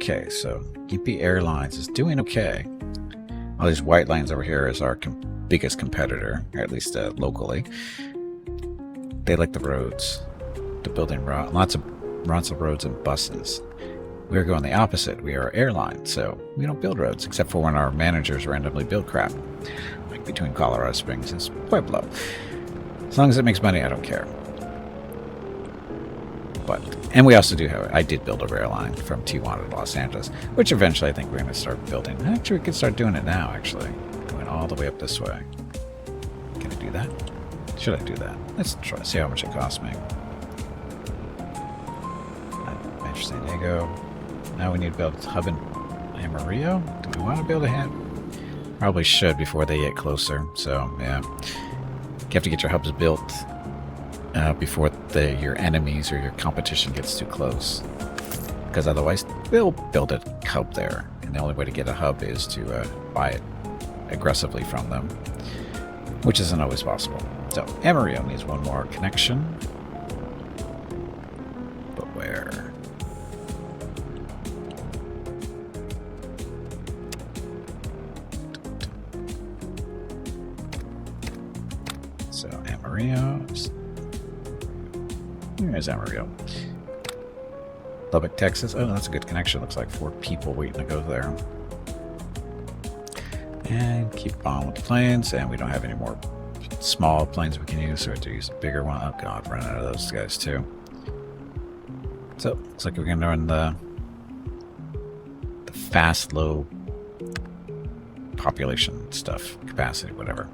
Okay, so EP Airlines is doing okay. All these white lines over here is our biggest competitor, or at least locally. They like the roads. They're building lots of roads and buses. We're going the opposite. We are airline, so we don't build roads, except for when our managers randomly build crap. Like between Colorado Springs and Pueblo. As long as it makes money, I don't care. And we also I did build a rail line from Tijuana to Los Angeles, which eventually I think we're going to start building. Actually, we can start doing it now, actually. Going all the way up this way. Can I do that? Should I do that? Let's try see how much it costs me. Metro San Diego. Now we need to build a hub in Amarillo. Do we want to build a hub? Probably should before they get closer. So, yeah. You have to get your hubs built before your enemies or your competition gets too close. Because otherwise, they'll build a hub there. And the only way to get a hub is to buy it aggressively from them. Which isn't always possible. So, Amarillo needs one more connection. But where? So, Amarillo. Here's Amarillo. Lubbock, Texas. Oh, that's a good connection. Looks like 4 people waiting to go there. And keep on with the planes. And we don't have any more small planes we can use, so we have to use a bigger one. Oh god, run out of those guys too. So, looks like we're going to run the fast, low population stuff. Capacity, whatever.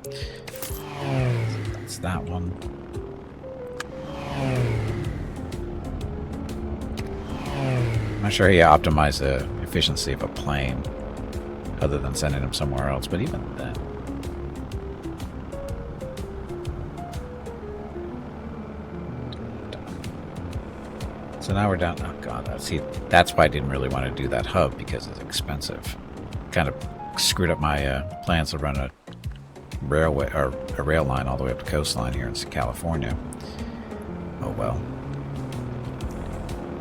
That's that one. I'm not sure how you optimize the efficiency of a plane other than sending them somewhere else, but even then. So now we're down. Oh god, see, that's why I didn't really want to do that hub, because it's expensive. Kind of screwed up my plans to run a railway or a rail line all the way up the coastline here in California. Oh well.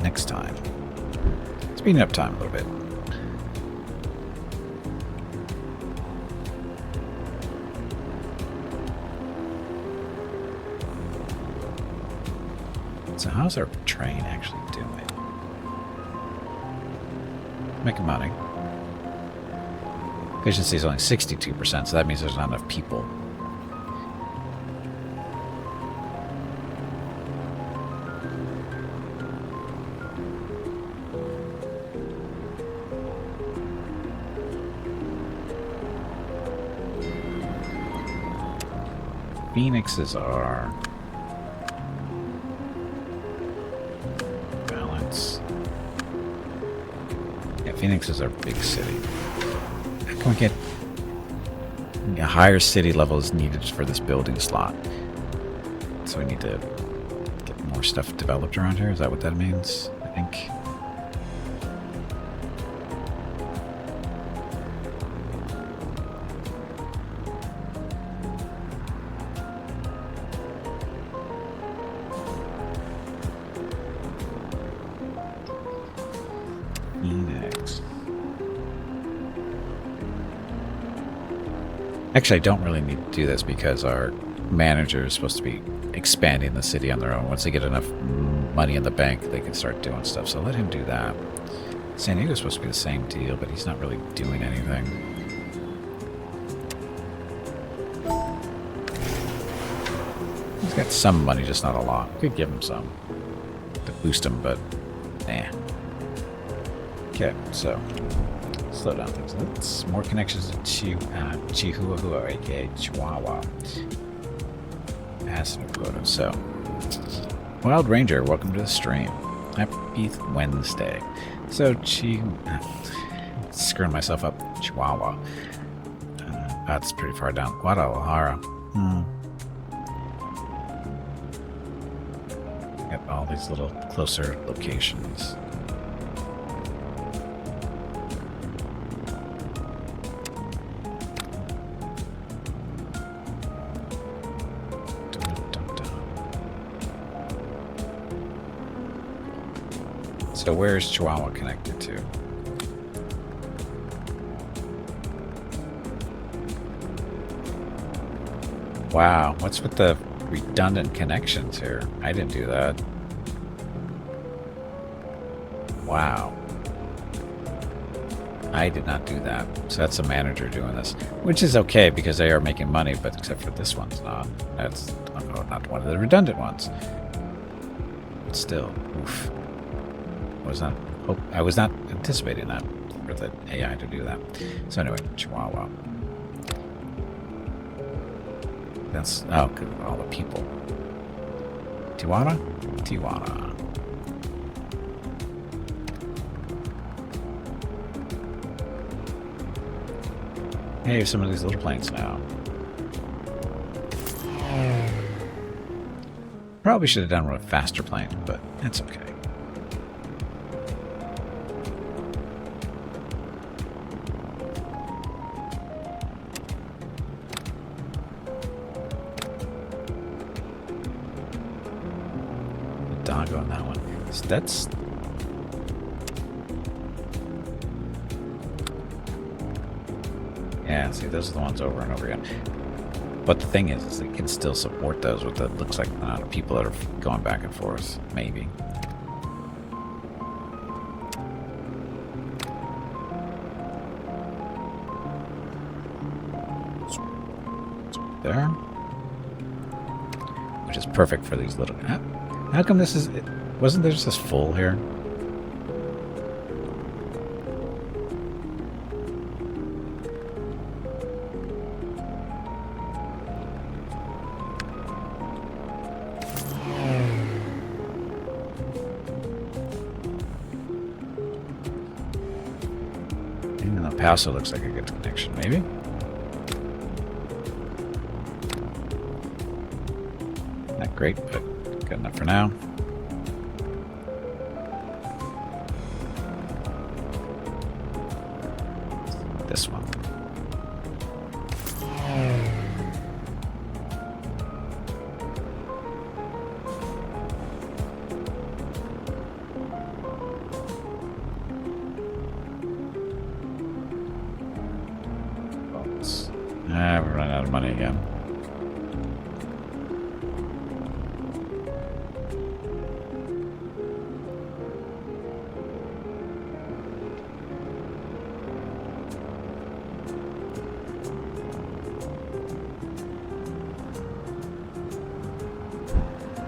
Next time. Speeding up time a little bit. So how's our train actually doing? Making money. Efficiency is only 62%, so that means there's not enough people. Phoenixes are balance. Yeah, Phoenix is our big city. How can we get a higher city level is needed for this building slot? So we need to get more stuff developed around here. Is that what that means? I think. Phoenix. Actually, I don't really need to do this because our manager is supposed to be expanding the city on their own. Once they get enough money in the bank, they can start doing stuff. So let him do that. San Diego's supposed to be the same deal, but he's not really doing anything. He's got some money, just not a lot. Could give him some to boost him, but nah. Okay, so slow down things. Let's more connections to Chihuahua, aka Chihuahua. Passenger quota. So, Wild Ranger, welcome to the stream. Happy Wednesday. So, screwing myself up. Chihuahua. That's pretty far down. Guadalajara. Got all these little closer locations. So where's Chihuahua connected to? Wow, what's with the redundant connections here? I didn't do that. Wow. I did not do that. So that's a manager doing this, which is okay because they are making money, but except for this one's not. That's not one of the redundant ones. But still, oof. I was not anticipating that for the AI to do that. So anyway, Chihuahua. That's all the people. Tijuana? Tijuana. Hey, some of these little planes now. Probably should have done with a faster plane, but that's okay. Doggo on that one. So that's... Yeah, see, those are the ones over and over again. But the thing is it can still support those with the looks like the amount of people that are going back and forth, maybe. There. Which is perfect for these little... How come this is... Wasn't there just this full here? Also looks like a good connection, maybe? Not great, but good enough for now. This one. We're running out of money again.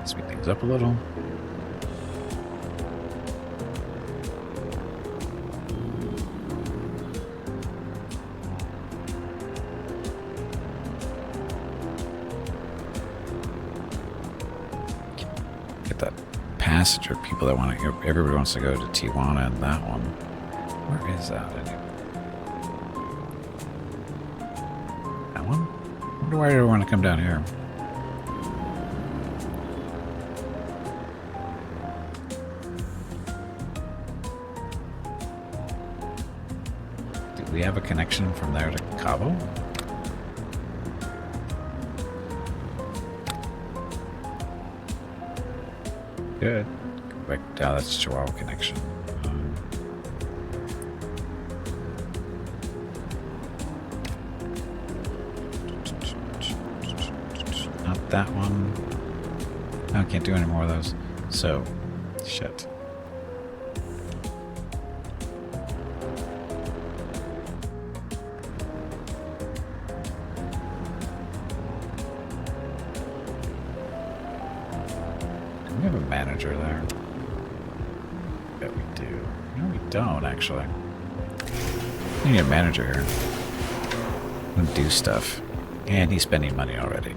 Speed things up a little. Passenger people that want to go. Everybody wants to go to Tijuana and that one. Where is that anyway? That one? I wonder why they want to come down here. Do we have a connection from there to Cabo? Good. Go back down. That's Chihuahua connection. Not that one. No, I can't do any more of those. So, shit. We have a manager there. Bet we do. No, we don't, actually. We need a manager here. We'll do stuff. And he's spending money already.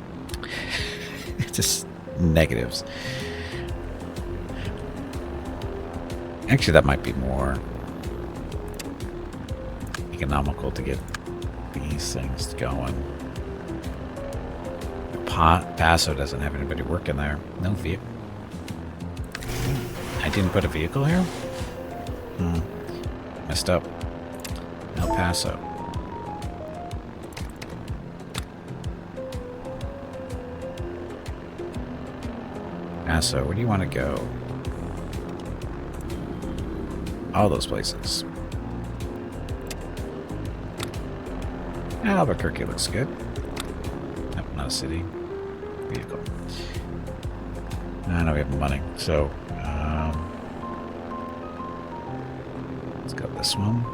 It's just negatives. Actually, that might be more economical to get these things going. Paso doesn't have anybody working there. No vehicle. I didn't put a vehicle here? Messed up. El Paso. Paso, where do you want to go? All those places. Albuquerque looks good. Nope, not a city. vehicle. Now we have money. So, let's go this one.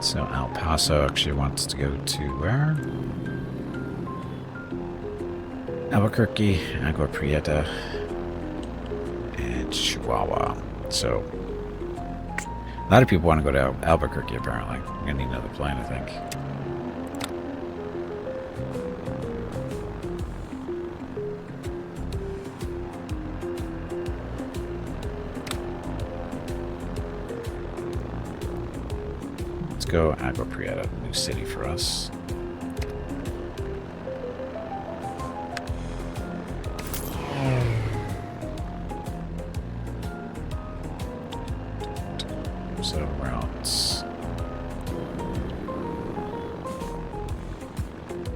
So El Paso actually wants to go to where? Albuquerque, Agua Prieta, and Chihuahua. So, a lot of people want to go to Albuquerque, apparently. I'm going to need another plane, I think. Let's go Agua Prieta, new city for us. So where else?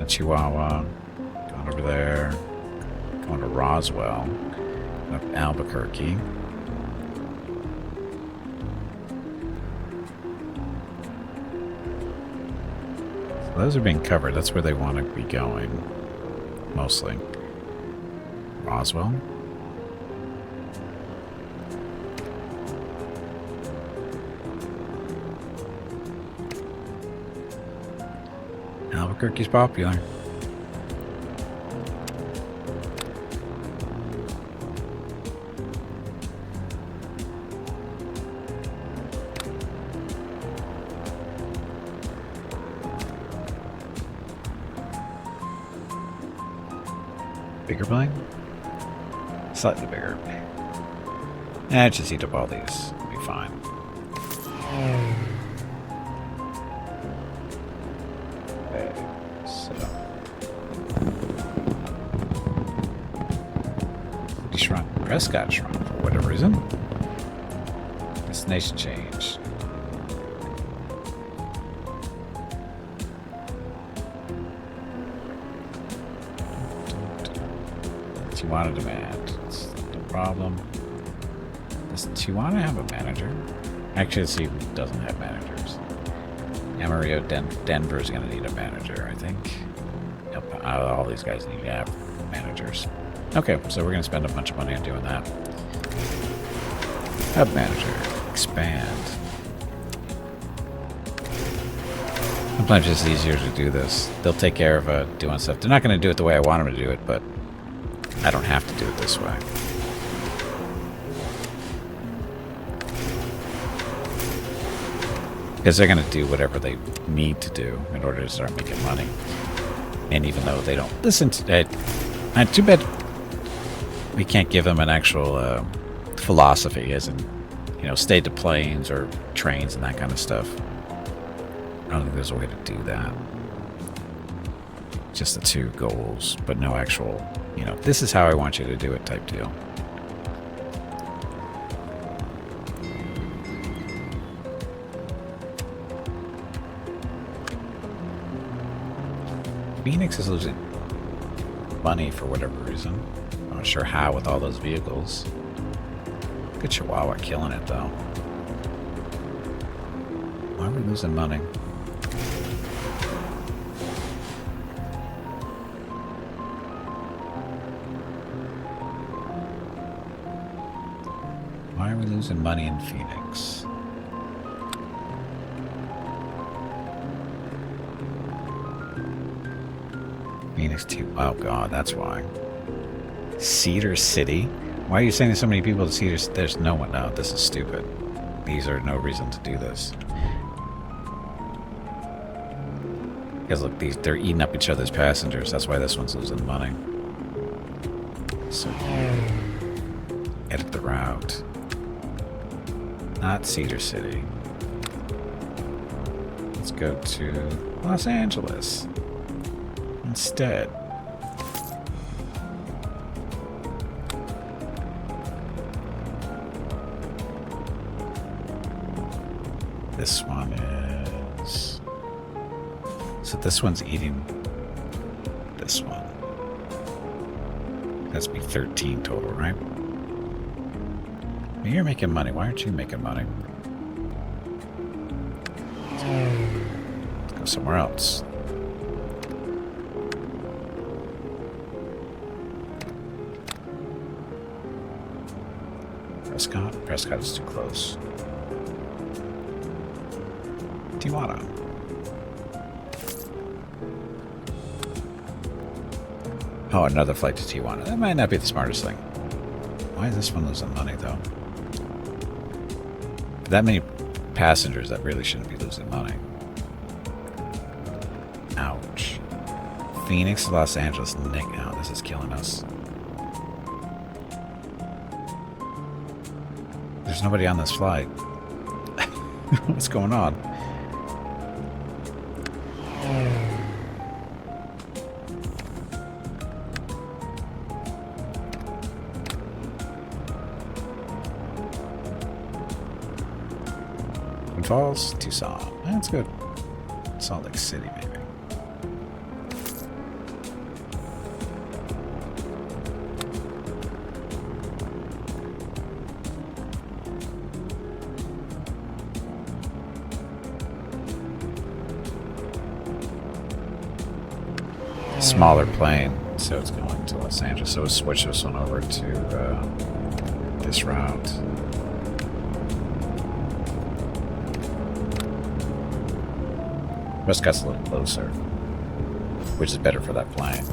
Chihuahua, going over there, going to Roswell, up Albuquerque. So those are being covered. That's where they want to be going, mostly. Roswell. Albuquerque's popular. Bigger plane? Slightly bigger. Just eat up all these. It'll be fine. Prescott shrunk for whatever reason. Destination change. Tijuana demand. It's no problem. Does Tijuana have a manager? Actually, let's see who doesn't have managers. Amarillo, Denver's going to need a manager, I think. Yep, all these guys need to have managers. Okay, so we're going to spend a bunch of money on doing that. Hub manager. Expand. Sometimes it's easier to do this. They'll take care of doing stuff. They're not going to do it the way I want them to do it, but I don't have to do it this way. Because they're going to do whatever they need to do in order to start making money. And even though they don't listen to it, too bad we can't give them an actual philosophy, as in, you know, stay to planes or trains and that kind of stuff. I don't think there's a way to do that. Just the two goals, but no actual, you know, this is how I want you to do it type deal. Phoenix is losing money for whatever reason. I'm not sure how with all those vehicles. Good Chihuahua killing it though. Why are we losing money? Why are we losing money in Phoenix? Phoenix 2. Oh god, that's why. Cedar City? Why are you sending so many people to Cedar City? There's no one. No, this is stupid. These are no reason to do this. Because look, they're eating up each other's passengers. That's why this one's losing money. So, edit the route. Not Cedar City. Let's go to Los Angeles instead. This one is... So this one's eating this one. That's be 13 total, right? You're making money. Why aren't you making money? go somewhere else. Prescott? Prescott is too close. Tijuana. Oh, another flight to Tijuana. That might not be the smartest thing. Why is this one losing money, though? That many passengers, that really shouldn't be losing money. Ouch. Phoenix, Los Angeles, Nick. Oh, this is killing us. There's nobody on this flight. What's going on? Twin Falls, Tucson. That's good. Salt Lake City, maybe. Smaller plane, so it's going to Los Angeles. So we'll switch this one over to this route. Prescott's a little closer, which is better for that plane.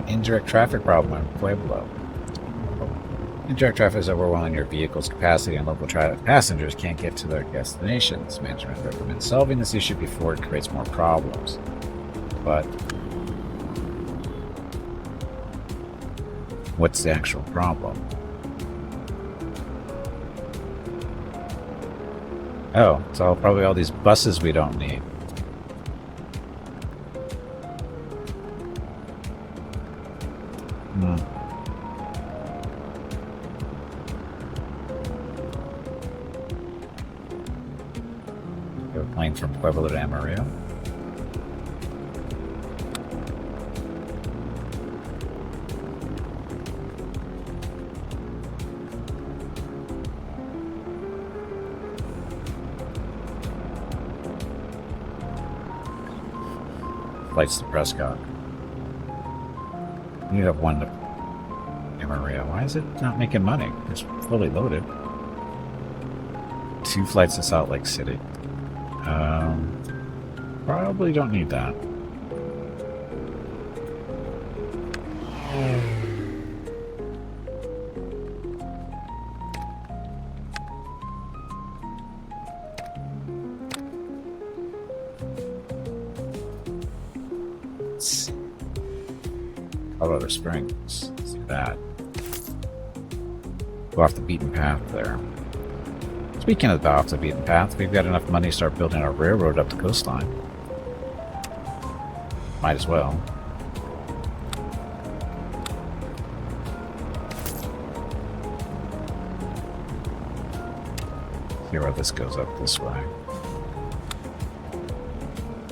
Indirect traffic problem in Pueblo. Indirect traffic is overwhelming your vehicle's capacity and local passengers can't get to their destinations. Management recommends solving this issue before it creates more problems. But what's the actual problem? Oh, it's probably all these buses we don't need. We're playing from Pueblo to Amarillo. Flights to Prescott. You have one to Amarillo. Why is it not making money? It's fully loaded. 2 flights to Salt Lake City. Probably don't need that. Let's see. Colorado Springs. Let's do that. Go off the beaten path there. Speaking of off the beaten path, we've got enough money to start building our railroad up the coastline. Might as well. See where this goes up this way.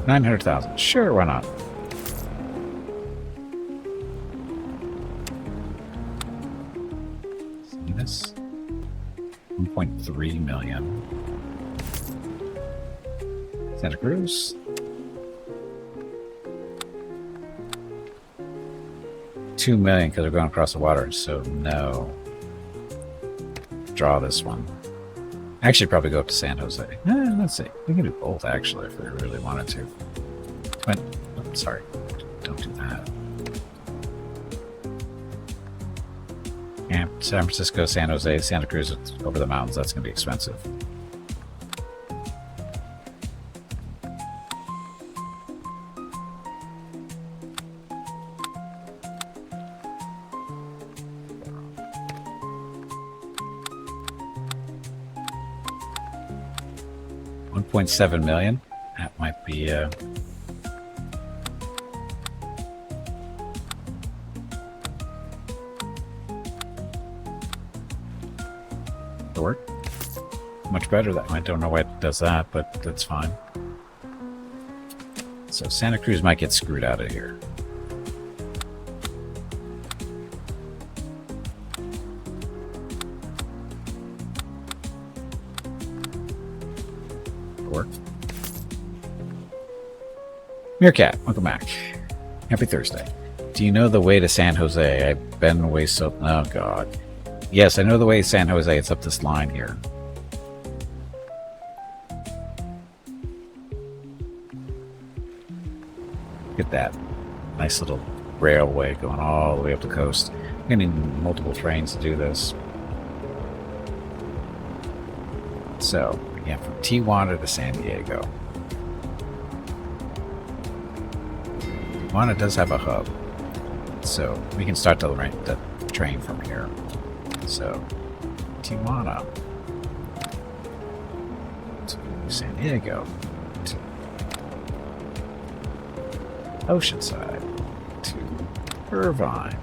900,000. Sure, why not? See this? 1.3 million. Santa Cruz. 2 million because we're going across the water, so no. Draw this one. Actually, probably go up to San Jose. Let's see. We can do both, actually, if we really wanted to. But, oh, sorry. Don't do that. Yeah, San Francisco, San Jose, Santa Cruz over the mountains. That's going to be expensive. $1.7 million. That might be work. Much better. That I don't know why it does that, but that's fine. So Santa Cruz might get screwed out of here. work. Meerkat, welcome back. Happy Thursday. Do you know the way to San Jose? I've been away so... Oh, God. Yes, I know the way to San Jose. It's up this line here. Look at that. Nice little railway going all the way up the coast. I'm going to need multiple trains to do this. So, yeah, from Tijuana to San Diego. Tijuana does have a hub. So, we can start the train from here. So, Tijuana to San Diego to Oceanside to Irvine.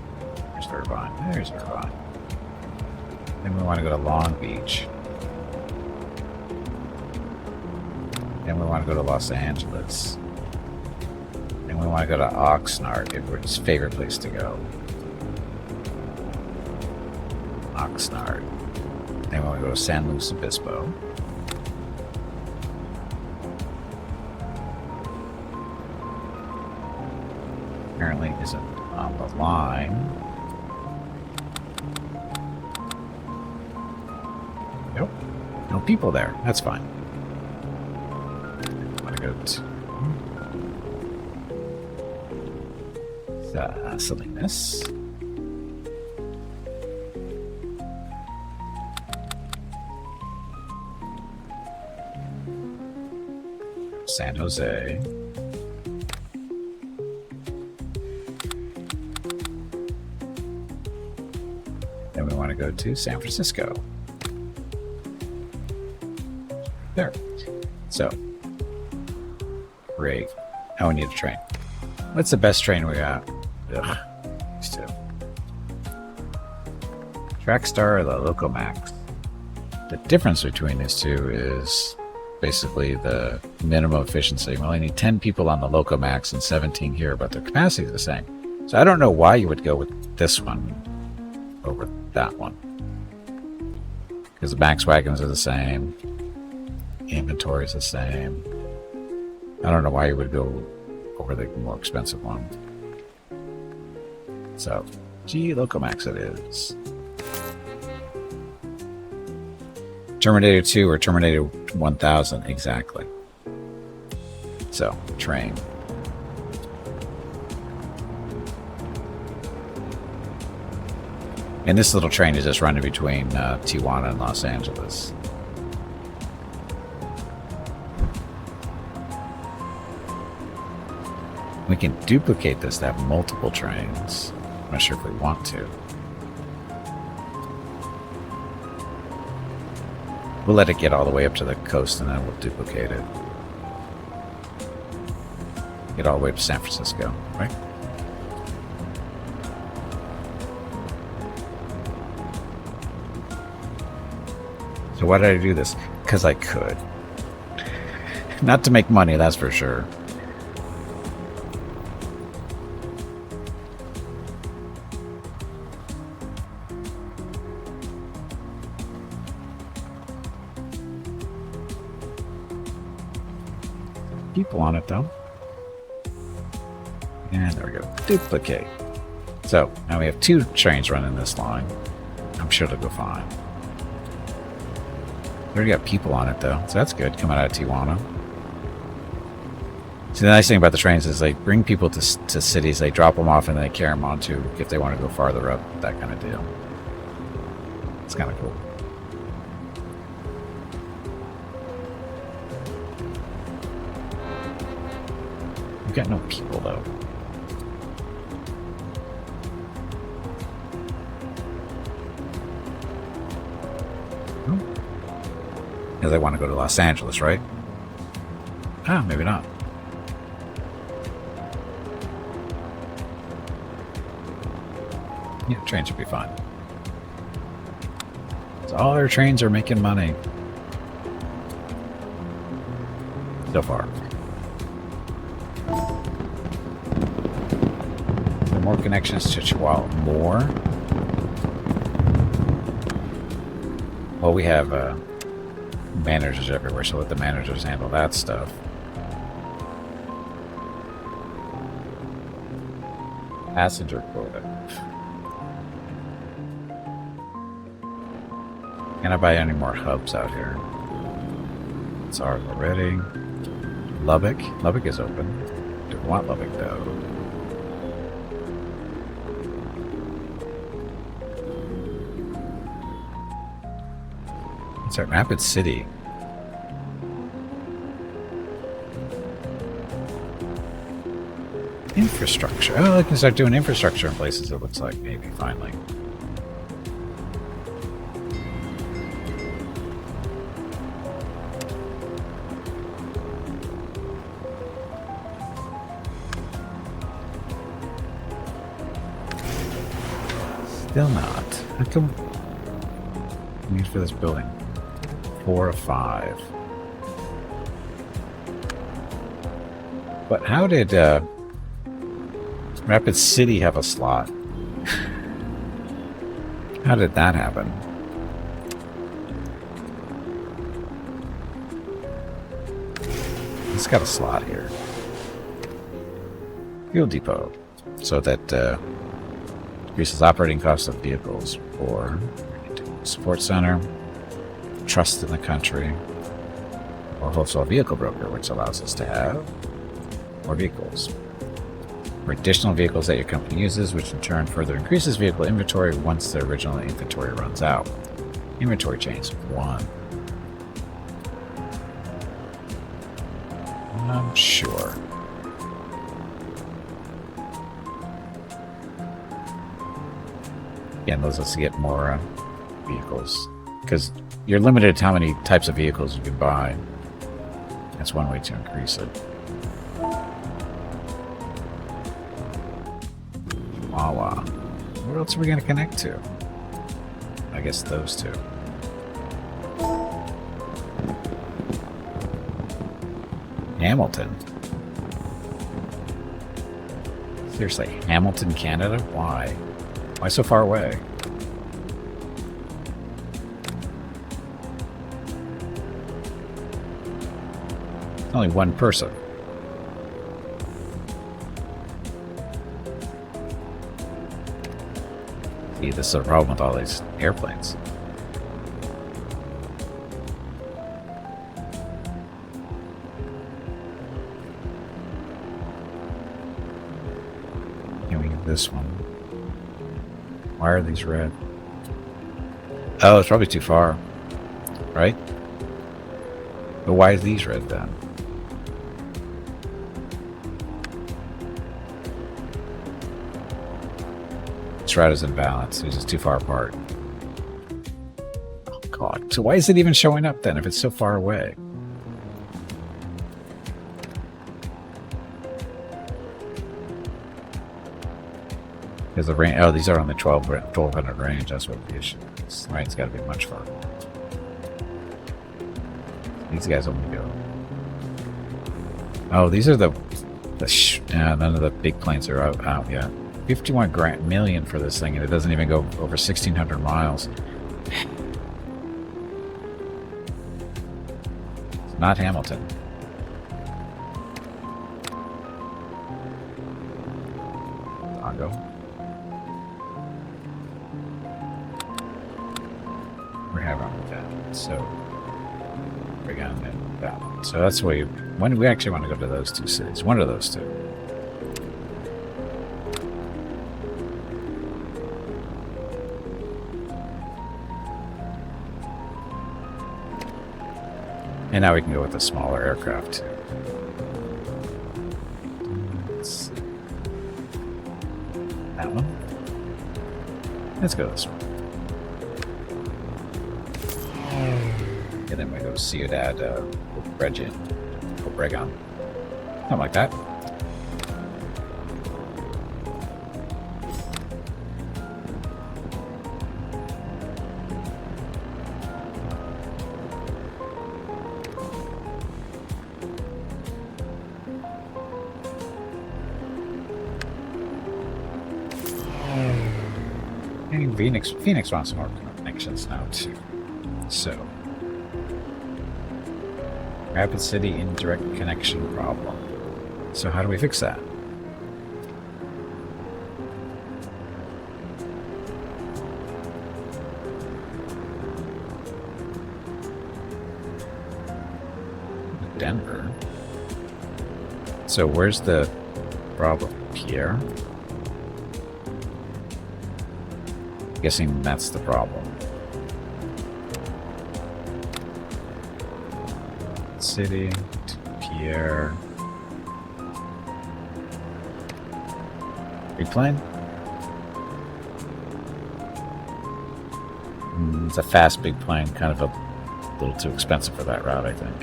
There's Irvine. There's Irvine. Then we want to go to Long Beach. Then we want to go to Los Angeles. Then we want to go to Oxnard, everyone's favorite place to go. Oxnard. Then we want to go to San Luis Obispo. Apparently isn't on the line. Nope. No people there. That's fine. I'm gonna go to Salinas. San Jose. Then we want to go to San Francisco. There. So, great. Now we need a train. What's the best train we got? Ugh, these two. Trackstar or the Locomax? The difference between these two is basically the minimum efficiency. We only need 10 people on the Locomax and 17 here, but their capacity is the same. So I don't know why you would go with this one over that one. Because the Max wagons are the same. Inventory is the same. I don't know why you would go over the more expensive one. So, G Locomax it is. Terminator 2 or Terminator 1000, exactly. So, train. And this little train is just running between Tijuana and Los Angeles. We can duplicate this to have multiple trains. I'm not sure if we want to. We'll let it get all the way up to the coast and then we'll duplicate it. Get all the way to San Francisco, right? So why did I do this? Because I could. Not to make money, that's for sure. People on it though. And there we go. Duplicate. So now we have 2 trains running this line. I'm sure it'll go fine. We already got people on it though, so that's good. Coming out of Tijuana. See, the nice thing about the trains is they bring people to cities, they drop them off, and then they carry them on to if they want to go farther up. That kind of deal. It's kind of cool. We've got no people though. Because they want to go to Los Angeles, right? Ah, maybe not. Yeah, trains should be fine. So all our trains are making money. So far. More connections to Chihuahua. More? Well, we have Managers everywhere, so let the managers handle that stuff. Passenger quota. Can I buy any more hubs out here? It's ours already. Lubbock. Lubbock is open. Do we want Lubbock though? It's at Rapid City. Infrastructure. Oh, I can start doing infrastructure in places, it looks like, maybe, finally. Still not. How come? Need for this building. 4 of 5. But how did Rapid City have a slot? How did that happen? It's got a slot here. Fuel depot. So that increases operating costs of vehicles. Or support center. Trust in the country. Or wholesale vehicle broker, which allows us to have more vehicles. Or additional vehicles that your company uses, which in turn further increases vehicle inventory once the original inventory runs out. Inventory change 1. I'm sure. Again, those us get more vehicles. Because you're limited to how many types of vehicles you can buy. That's one way to increase it. Wawa. What else are we going to connect to? I guess those two. Hamilton. Seriously, Hamilton, Canada? Why? Why so far away? Only one person. See, this is a problem with all these airplanes. Can we get this one? Why are these red? Oh, it's probably too far. Right? But why is these red then? This route is imbalanced. It's just too far apart. Oh god. So why is it even showing up then if it's so far away? Because the range, oh, these are on the 1200 range. That's what the issue is. Right, it's got to be much farther. These guys only go. Oh, these are none of the big planes are out yet. 51 million for this thing, and it doesn't even go over 1,600 miles. It's not Hamilton. Congo. We're having that, so we're gonna that one. So that's why when we actually want to go to those two cities, one of those two. And now we can go with the smaller aircraft. Let's see. That one. Let's go this one. And then we go Ciudad Obregon. Something like that. Phoenix wants some more connections now too. So Rapid City indirect connection problem. So how do we fix that? Denver. So where's the problem? Pierre? Guessing that's the problem. City to Pierre. Big plane? It's a fast big plane, kind of a little too expensive for that route, I think.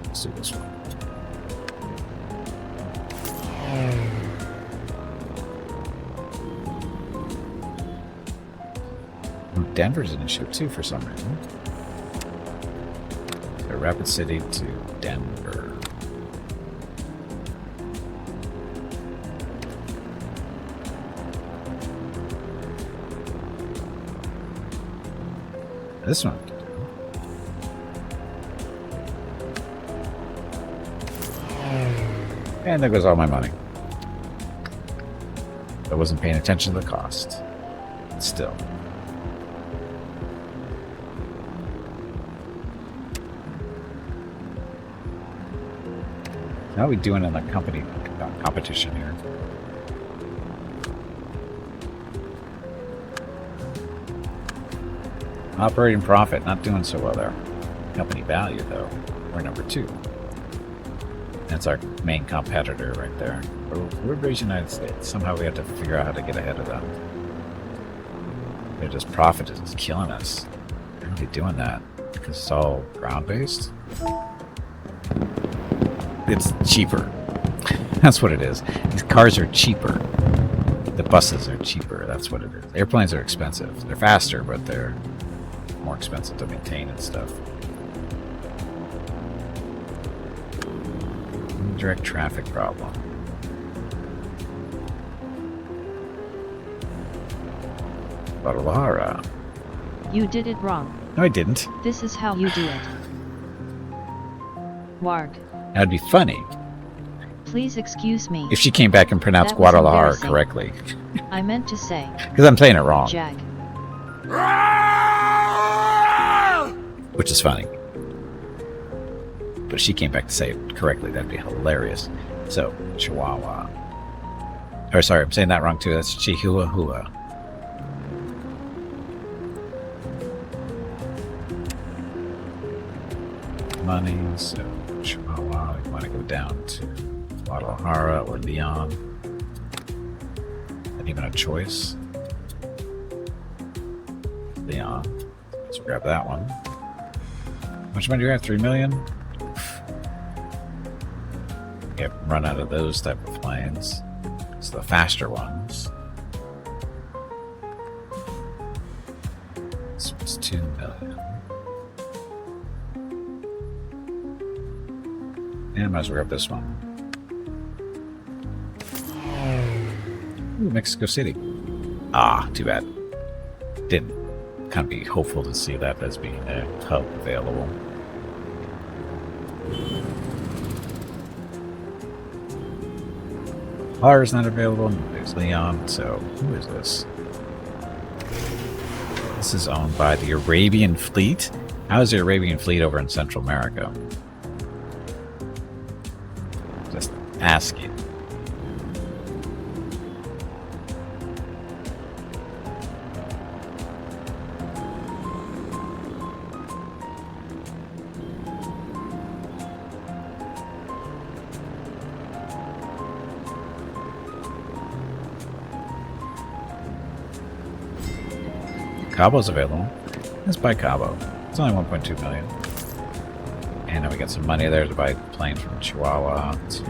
Let's do this one. Denver's an issue too for some reason. So Rapid City to Denver. This one. And there goes all my money. I wasn't paying attention to the cost. But still. How are we doing in the company competition here? Operating profit, not doing so well there. Company value, though, we're number 2. That's our main competitor right there. We're based in the United States. Somehow we have to figure out how to get ahead of them. Their just profit is killing us. How are they doing that? Because it's all ground-based? It's cheaper. That's what it is. These cars are cheaper. The buses are cheaper. That's what it is. Airplanes are expensive. They're faster, but they're more expensive to maintain and stuff. Indirect traffic problem. Guadalajara. You did it wrong. No, I didn't. This is how you do it. Warg. That'd be funny Please excuse me. if she came back and pronounced That was Guadalajara embarrassing. correctly. I meant to say, Because I'm saying it wrong, Jag. which is funny. But if she came back to say it correctly, that'd be hilarious. So, Chihuahua. Or sorry, I'm saying that wrong too. That's Chihuahua. Money, so Chihuahua. I want to go down to Guadalajara or Leon. Not even a choice. Leon. So grab that one. How much money do you have? 3 million? Get run out of those type of planes. It's the faster ones. This one's 2 million. And I might as well grab this one. Ooh, Mexico City. Ah, too bad. Didn't kind of be hopeful to see that as being a hub available. R is not available. There's Leon. So who is this? This is owned by the Arabian Fleet. How is the Arabian Fleet over in Central America? Just asking. Cabo's available. Let's buy Cabo. It's only 1.2 million. And then we got some money there to buy a plane from Chihuahua to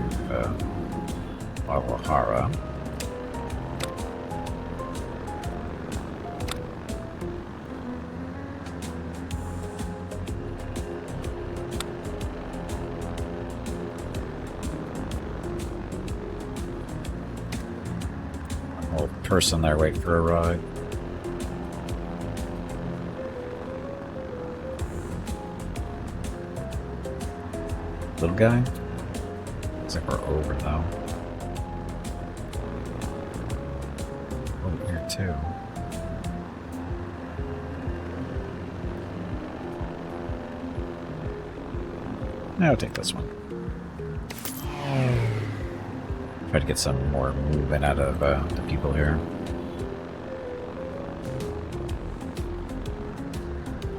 Guadalajara. Old person there waiting for a ride. Little guy? Looks like we're over though. Over here too. I'll take this one. Try to get some more movement out of the people here.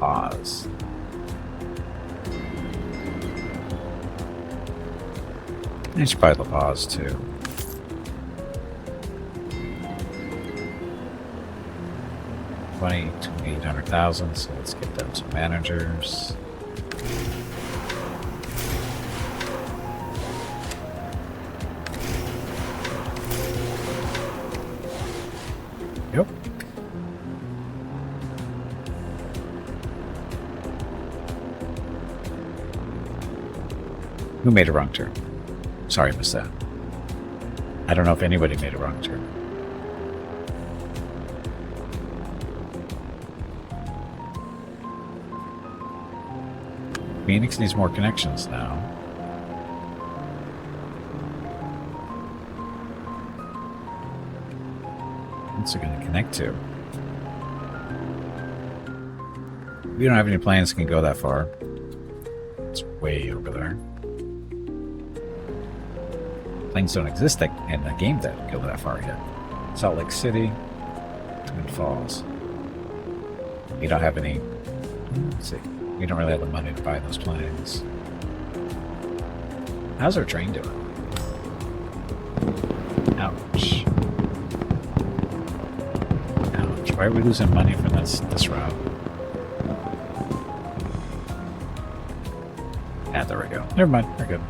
Pause. I should buy the pause too. $800,000, so let's get them some managers. Yep. Who made a wrong turn? Sorry, I missed that. I don't know if anybody made a wrong turn. Phoenix needs more connections now. What's it going to connect to? We don't have any planes that can go that far. It's way over there. Planes don't exist in the game that go that far yet. Salt Lake City, Twin Falls. We don't have any. Let's see. We don't really have the money to buy those planes. How's our train doing? Ouch. Ouch. Why are we losing money from this route? Ah, there we go. Never mind. We're good.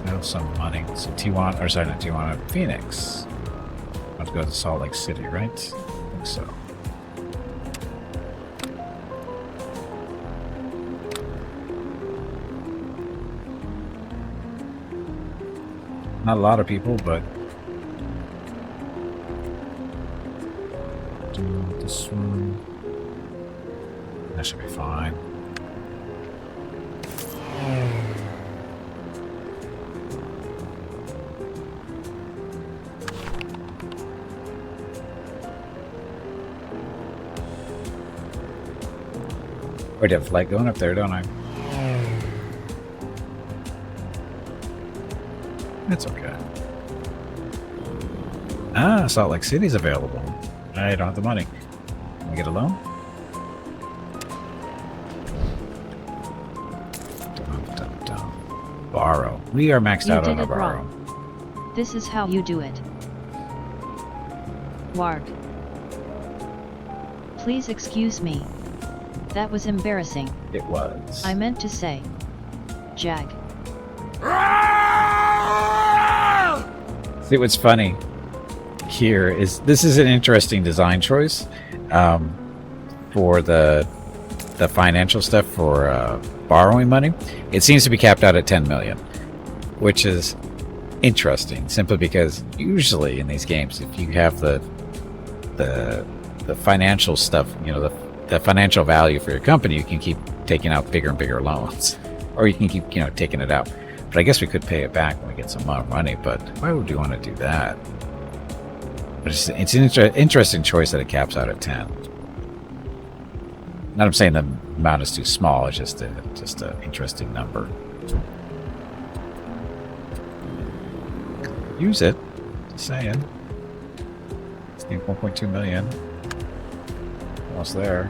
We have some money. So Tijuana, or sorry, not Tijuana, Phoenix. I want to go to Salt Lake City, right? I think so. Not a lot of people, but do this one. That should be fine. I have a flight going up there, don't I? It's okay. Ah, Salt Lake City's available. I don't have the money. Can we get a loan? Dun, dun, dun. Borrow. We are maxed out on our borrow. Wrong. This is how you do it. Warg. Please excuse me. That was embarrassing. It was. I meant to say. Jag. See, what's funny here is this is an interesting design choice for the financial stuff for borrowing money. It seems to be capped out at 10 million, which is interesting simply because usually in these games, if you have the financial stuff, you know, the financial value for your company, you can keep taking out bigger and bigger loans, or you can keep, you know, taking it out. But I guess we could pay it back when we get some more money, but why would we want to do that? But it's an interesting choice that it caps out at 10. Not I'm saying the amount is too small, it's just an interesting number. Use it. Just saying. Let's need 1.2 million. Almost there.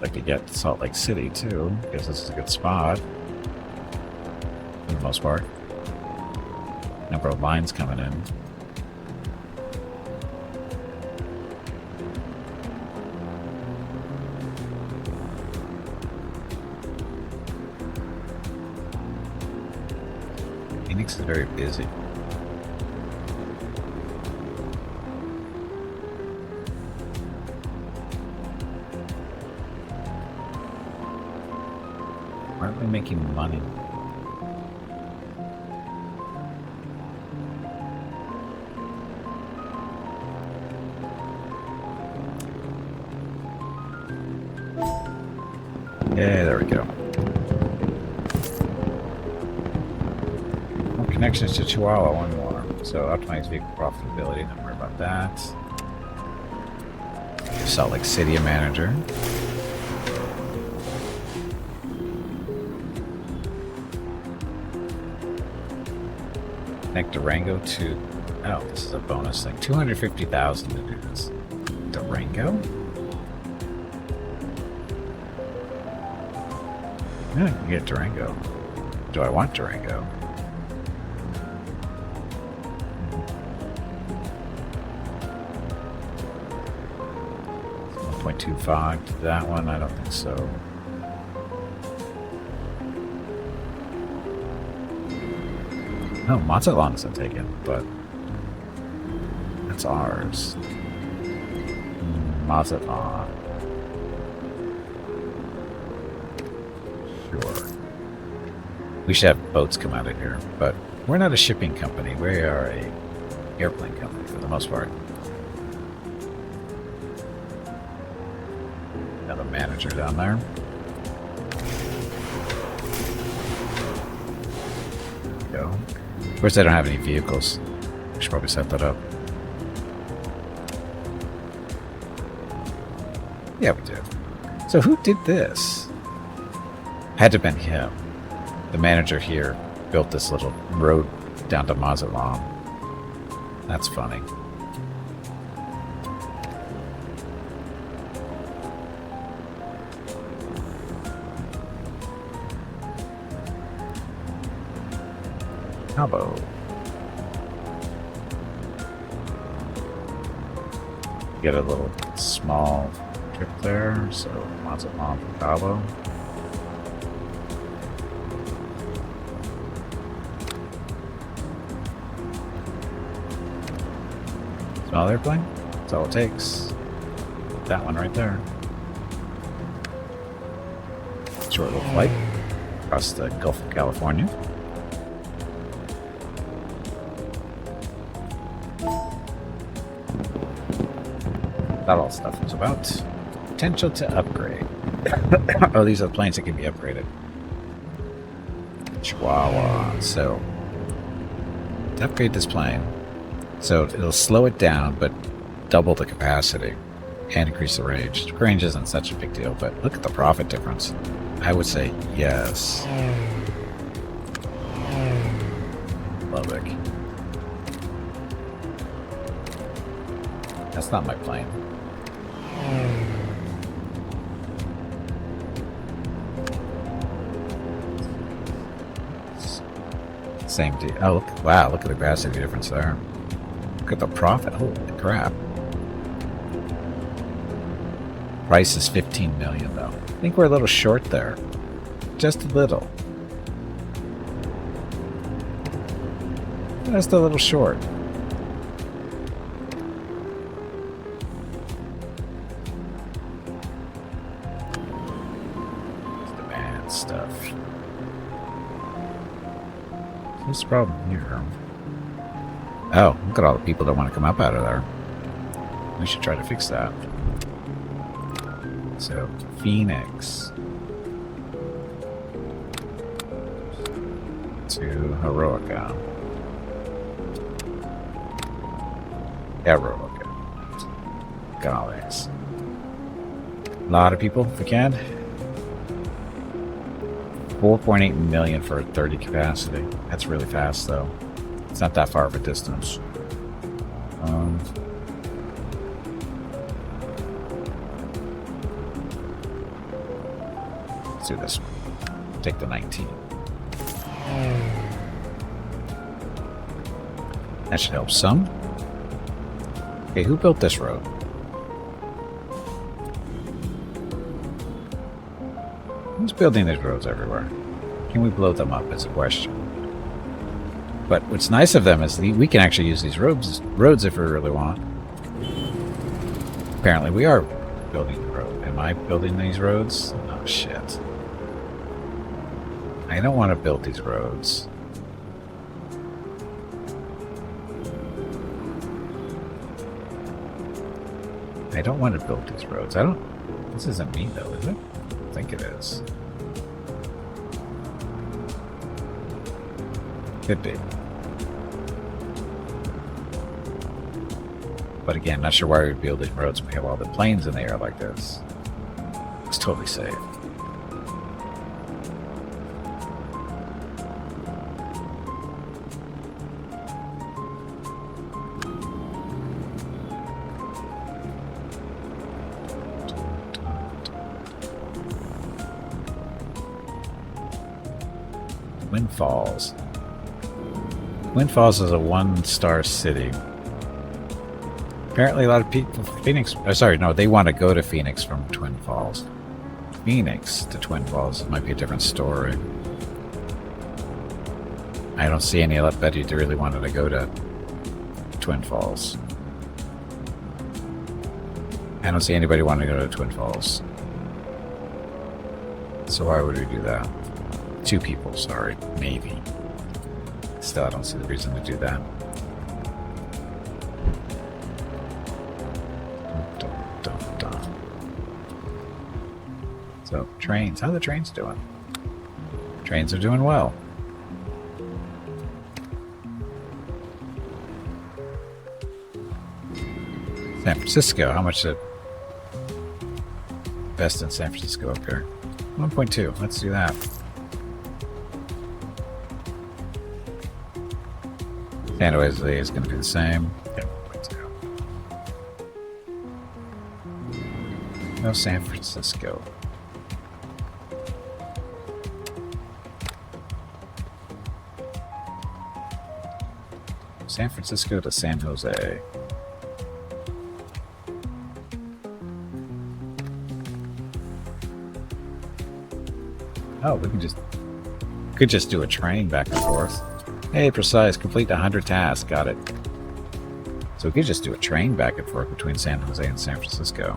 Like to get Salt Lake City too, because this is a good spot for the most part. Number of lines coming in. Phoenix is very busy. Why aren't we making money? Yeah, there we go. More connections to Chihuahua, one more. So optimize vehicle profitability, don't worry about that. Salt Lake City a manager. Connect Durango to... Oh, this is a bonus thing. 250,000 to do this. Durango? Yeah, I can get Durango. Do I want Durango? 1.25 to that one? I don't think so. No, Mazatlan isn't taken, but that's ours. Mazatlan. Sure. We should have boats come out of here, but we're not a shipping company. We are a airplane company for the most part. Another manager down there. Go. Of course, they don't have any vehicles. We should probably set that up. Yeah, we do. So who did this? Had to have been him. The manager here built this little road down to Mazatlan. That's funny. Cabo. Get a little small trip there, so Mazatlan from Cabo. Small airplane, that's all it takes. That one right there. Short little flight across the Gulf of California. That all stuff is about. Potential to upgrade. Oh, these are the planes that can be upgraded. Chihuahua. So, to upgrade this plane, so it'll slow it down, but double the capacity and increase the range. Range isn't such a big deal, but look at the profit difference. I would say yes. Lubbock. That's not my plane. Same deal. Oh, look, wow, look at the capacity difference there. Look at the profit. Holy crap. Price is 15 million though. I think we're a little short there. Just a little. Just a little short. Demand stuff. What's the problem here? Oh, look at all the people that want to come up out of there. We should try to fix that. So, Phoenix to Heroica. Heroica. Gollies. A lot of people, if we can. 4.8 million for a 30 capacity. That's really fast, though. It's not that far of a distance. Let's do this one. Take the 19. That should help some. Okay, who built this road? Who's building these roads everywhere? Can we blow them up is a question. But what's nice of them is we can actually use these roads if we really want. Apparently we are building the road. Am I building these roads? Oh shit. I don't want to build these roads. I don't want to build these roads. This isn't me though, is it? think it is. Could be. But again, not sure why we're building roads when we have all the planes in the air like this. It's totally safe. Wind Falls. Wind Falls is a one-star city. Apparently a lot of people... Phoenix... Oh, sorry, no, they want to go to Phoenix from Twin Falls. Phoenix to Twin Falls might be a different story. I don't see any anybody that really wanted to go to Twin Falls. I don't see anybody wanting to go to Twin Falls. So why would we do that? 2 people, sorry. Maybe. Still, I don't see the reason to do that. So, trains. How are the trains doing? Trains are doing well. San Francisco. How much is it? Best in San Francisco up here. 1.2. Let's do that. San Jose is going to be the same. Yeah, 1.2. No San Francisco. San Francisco to San Jose. Oh, we could just do a train back and forth. Hey, precise, complete 100 tasks, got it. So we could just do a train back and forth between San Jose and San Francisco.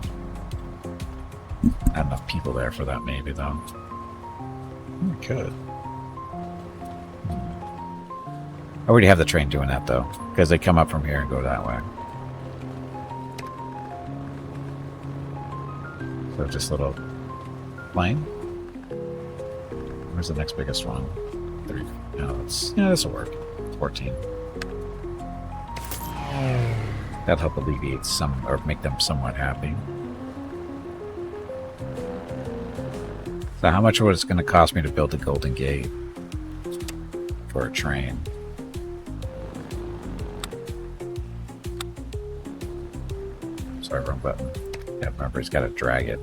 Not enough people there for that maybe, though. We could. I already have the train doing that, though, because they come up from here and go that way. So just a little plane. Where's the next biggest one? 3. No, this will work. 14. That'll help alleviate some, or make them somewhat happy. So how much was it going to cost me to build the Golden Gate for a train? Sorry, wrong button. Yeah, remember, he's got to drag it.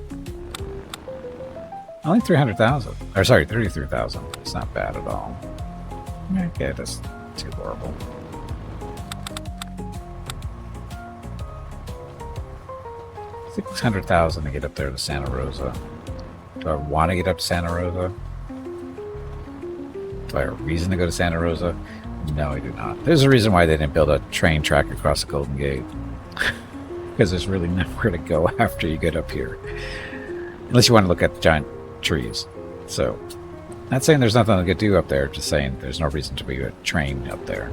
Only 300,000. Or sorry, 33,000. It's not bad at all. Okay, that's too horrible. $600,000 to get up there to Santa Rosa. Do I want to get up to Santa Rosa? Do I have a reason to go to Santa Rosa? No, I do not. There's a reason why they didn't build a train track across the Golden Gate. Because there's really nowhere to go after you get up here. Unless you want to look at the giant trees. So, not saying there's nothing to do up there, just saying there's no reason to be a train up there.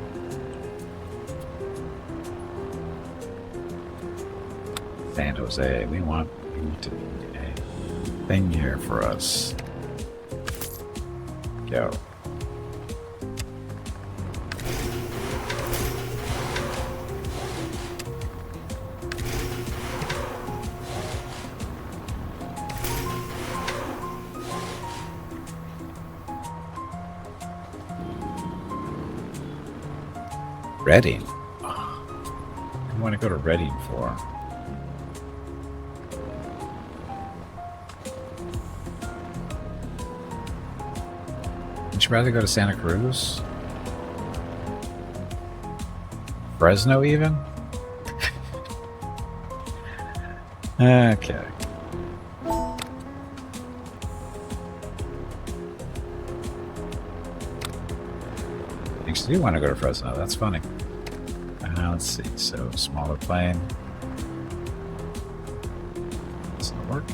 San Jose, we want to be a thing here for us. Go. Reading? What do you want to go to Reading for? Would you rather go to Santa Cruz? Fresno even? Okay. Actually, I do want to go to Fresno. That's funny. Let's see. So, smaller plane. Does that work?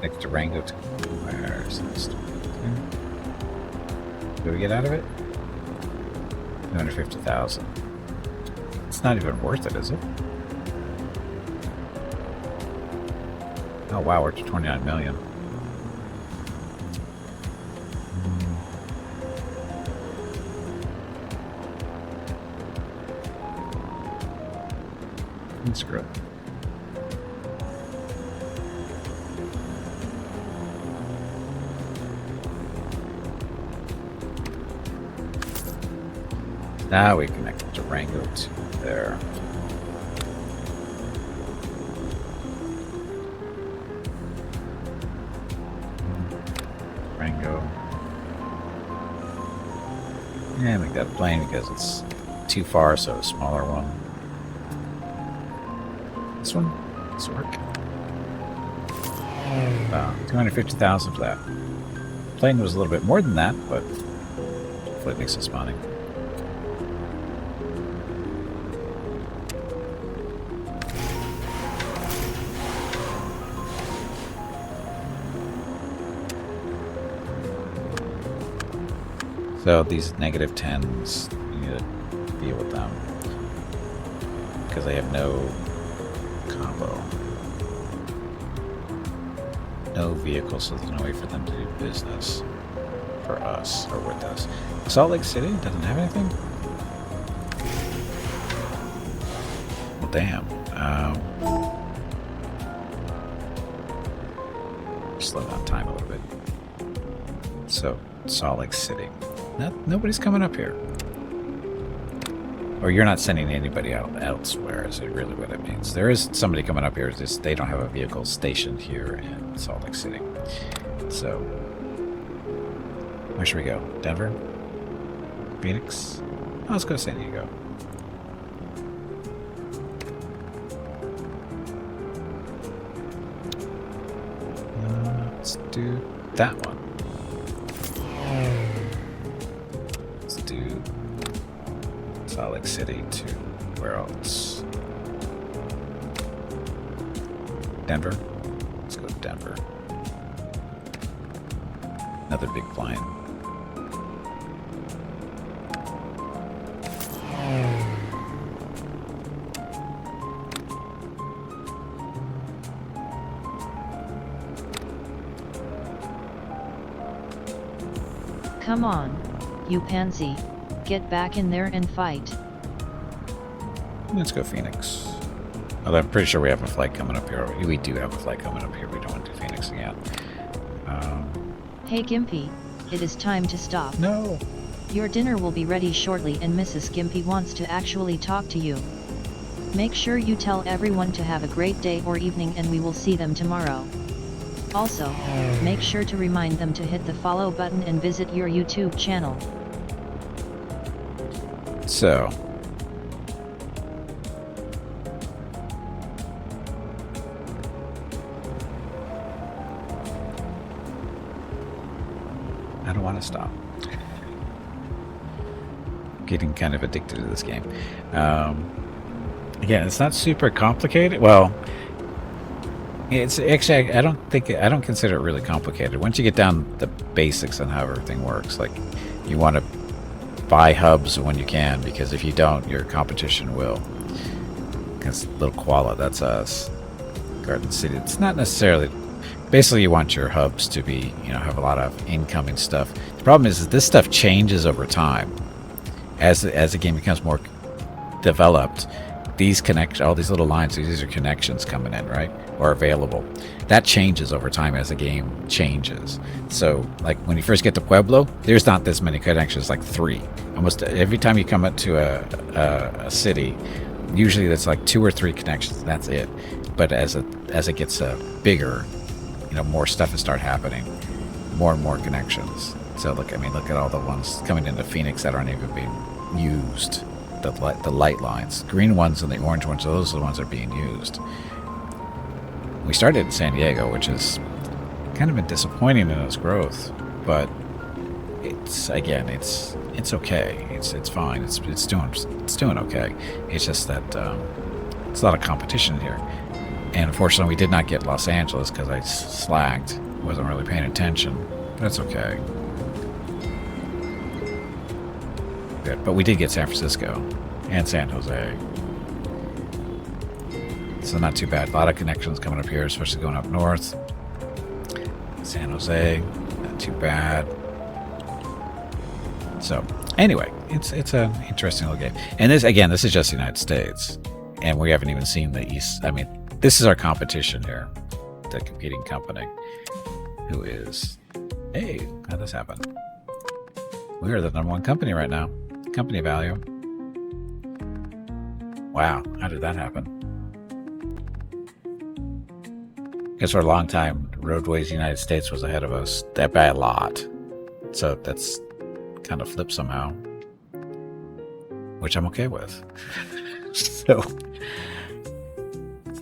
Next to Rango. Where's this? What do we get out of it? 250,000. It's not even worth it, is it? Oh wow, we're to 29 million. Screw it. Now we connect it to Rango to there. Rango. Yeah, make that a plane because it's too far, so a smaller one. This one? This work? Wow, 250,000 for that. Plane was a little bit more than that, but hopefully it makes it spawning. So these negative 10s, you need to deal with them because they have no combo. No vehicles, so there's no way for them to do business for us or with us. Salt Lake City doesn't have anything? Well, damn. Slow down time a little bit. So, Salt Lake City. Nobody's coming up here. Or you're not sending anybody out elsewhere, is it really what it means? There is somebody coming up here, it's just they don't have a vehicle stationed here in Salt Lake City. So, where should we go? Denver? Phoenix? Oh, let's go to San Diego. Let's do that one. Let's do Salt Lake City to where else? Denver? Let's go to Denver. Another big plane. Come on, you pansy. Get back in there and fight. Let's go Phoenix. Although I'm pretty sure we have a flight coming up here. We do have a flight coming up here. We don't want to do Phoenix again. Hey Gimpy, it is time to stop. No. Your dinner will be ready shortly and Mrs. Gimpy wants to actually talk to you. Make sure you tell everyone to have a great day or evening and we will see them tomorrow. Also, make sure to remind them to hit the follow button and visit your YouTube channel. So. I don't want to stop. Getting kind of addicted to this game. Again, it's not super complicated. Well, it's actually I don't consider it really complicated. Once you get down the basics on how everything works, like you want to buy hubs when you can, because if you don't, your competition will. Because Little Koala, that's us. Garden City. It's not necessarily. Basically, you want your hubs to be, have a lot of incoming stuff. The problem is that this stuff changes over time. As the game becomes more developed, all these little lines, these are connections coming in, right? Or available. That changes over time as the game changes. So, like when you first get to Pueblo, there's not this many connections, like 3. Almost every time you come up to a city, usually that's like 2 or 3 connections. That's it. But as it gets bigger, more stuff will start happening, more and more connections. So look at all the ones coming into Phoenix that aren't even being used. The light lines, green ones and the orange ones, those are the ones that are being used. We started in San Diego, which is kind of been disappointing in its growth, but it's okay. It's fine. It's doing okay. It's just that it's a lot of competition here. And unfortunately, we did not get Los Angeles because I slacked. Wasn't really paying attention. That's okay. Good. But we did get San Francisco and San Jose. So not too bad. A lot of connections coming up here, especially going up north. San Jose, not too bad. So anyway, it's an interesting little game. And this is just the United States. And we haven't even seen the East. I mean, this is our competition here. The competing company. Who is... Hey, how'd this happen? We are the #1 company right now. Company value. Wow, how did that happen? Because for a long time, Roadways United States was ahead of us by a lot. So that's kind of flipped somehow. Which I'm okay with. So,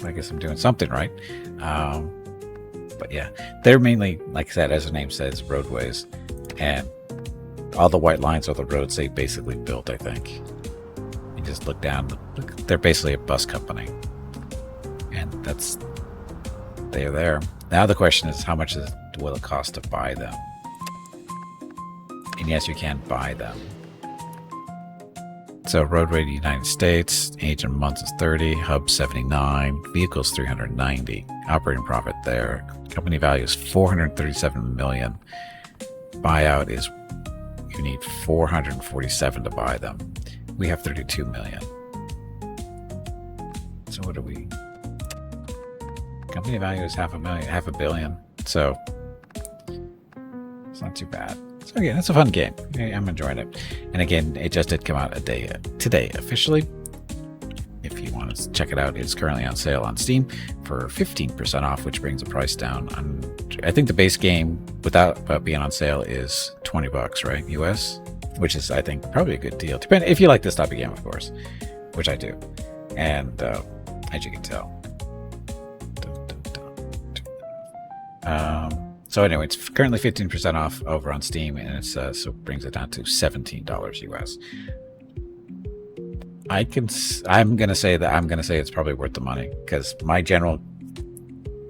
I guess I'm doing something right. But yeah, they're mainly, like I said, as the name says, roadways. And all the white lines are the roads they basically built, I think. You just look down, they're basically a bus company. And they're there. Now the question is, how much will it cost to buy them? And yes, you can buy them. So roadway to the United States, age in months is 30, hub 79, vehicles 390, operating profit there. Company value is 437 million. Buyout is you need 447 to buy them. We have 32 million. So what do we? Company value is half a billion. So it's not too bad. So again, it's a fun game. I'm enjoying it. And again, it just did come out today officially. If you want to check it out, it's currently on sale on Steam for 15% off, which brings the price down. I think the base game, without being on sale, is $20, right? US, which is, I think, probably a good deal. Depending if you like this type of game, of course, which I do. And as you can tell. So anyway, it's currently 15% off over on Steam, and it's so it brings it down to $17 US. I'm gonna say it's probably worth the money, because my general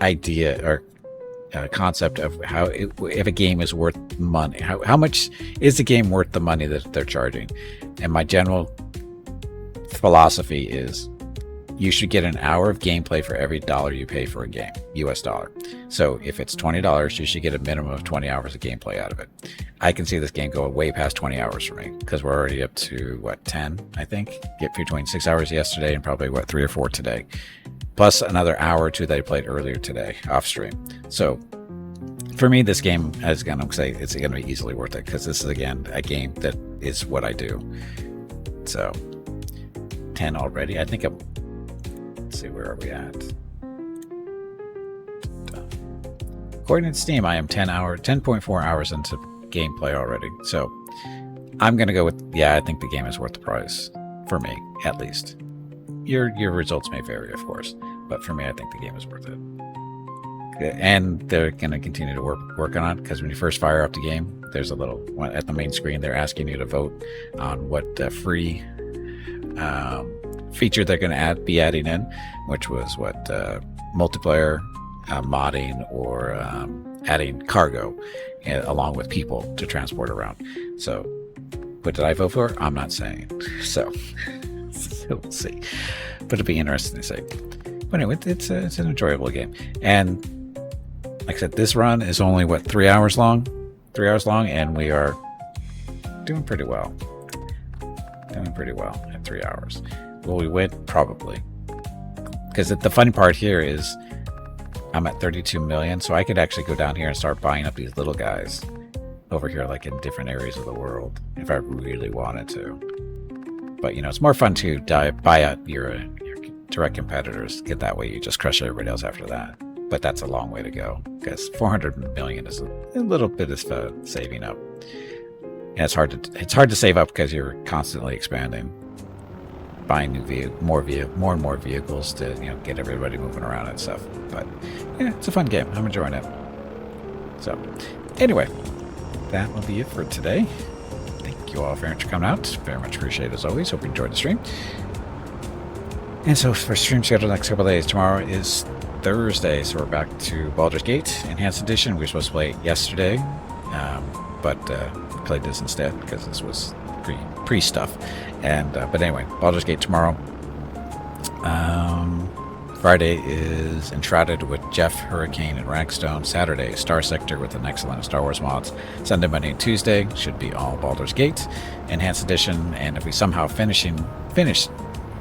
idea or concept of how if a game is worth money, how much is the game worth the money that they're charging, and my general philosophy is you should get an hour of gameplay for every dollar you pay for a game, US dollar. So if it's $20, you should get a minimum of 20 hours of gameplay out of it. I can see this game going way past 20 hours for me, because we're already up to, 10, I think? Get between 6 hours yesterday and probably, 3 or 4 today. Plus another hour or two that I played earlier today, off stream. So for me, this game, as again, I'm going to say, it's going to be easily worth it, because this is, again, a game that is what I do. So 10 already. I think I'm... Let's see, where are we at? According to Steam, I am 10.4 hours into gameplay already. So I'm going to go with, I think the game is worth the price. For me, at least. Your results may vary, of course. But for me, I think the game is worth it. And they're going to continue to work on it, because when you first fire up the game, there's a little one at the main screen. They're asking you to vote on what free feature they're going to be adding in, which was multiplayer, modding, or adding cargo along with people to transport around. So what did I vote for? I'm not saying. So we'll see. But it'll be interesting to see. But anyway, it's an enjoyable game. And like I said, this run is only 3 hours long? 3 hours long, and we are doing pretty well. At 3 hours. Will we win? Probably. Because the funny part here is I'm at 32 million, so I could actually go down here and start buying up these little guys over here, like in different areas of the world, if I really wanted to. But, it's more fun to buy out your direct competitors. Get that way, you just crush everybody else after that. But that's a long way to go, because 400 million is a little bit of saving up. And it's hard to save up, because you're constantly expanding, buying more and more vehicles to get everybody moving around and stuff. But yeah, it's a fun game. I'm enjoying it. So anyway, that will be it for today. Thank you all very much for coming out. Very much appreciate it as always. Hope you enjoyed the stream. And so for stream schedule the next couple of days, tomorrow is Thursday, so we're back to Baldur's Gate Enhanced Edition. We were supposed to play it yesterday, but we played this instead because this was pre stuff. And but anyway, Baldur's Gate tomorrow. Friday is Enshrouded with Jeff, Hurricane, and Ragstone. Saturday is Star Sector with an excellent Star Wars mods. Sunday, Monday, and Tuesday should be all Baldur's Gate Enhanced Edition. And if we somehow finish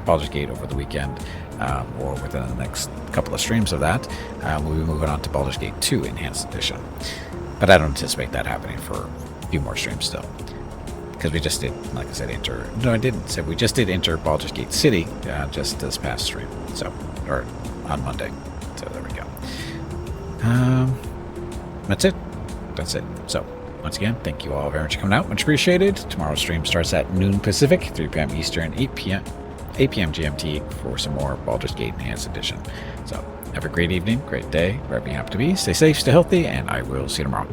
Baldur's Gate over the weekend, or within the next couple of streams of that, we'll be moving on to Baldur's Gate 2 Enhanced Edition. But I don't anticipate that happening for a few more streams still. Because we just did, like I said, we just did enter Baldur's Gate City just this past stream. So, or on Monday. So there we go. That's it. So, once again, thank you all very much for coming out. Much appreciated. Tomorrow's stream starts at noon Pacific, 3 p.m. Eastern, 8 p.m. GMT for some more Baldur's Gate Enhanced Edition. So, have a great evening, great day, wherever you happen to be. Stay safe, stay healthy, and I will see you tomorrow.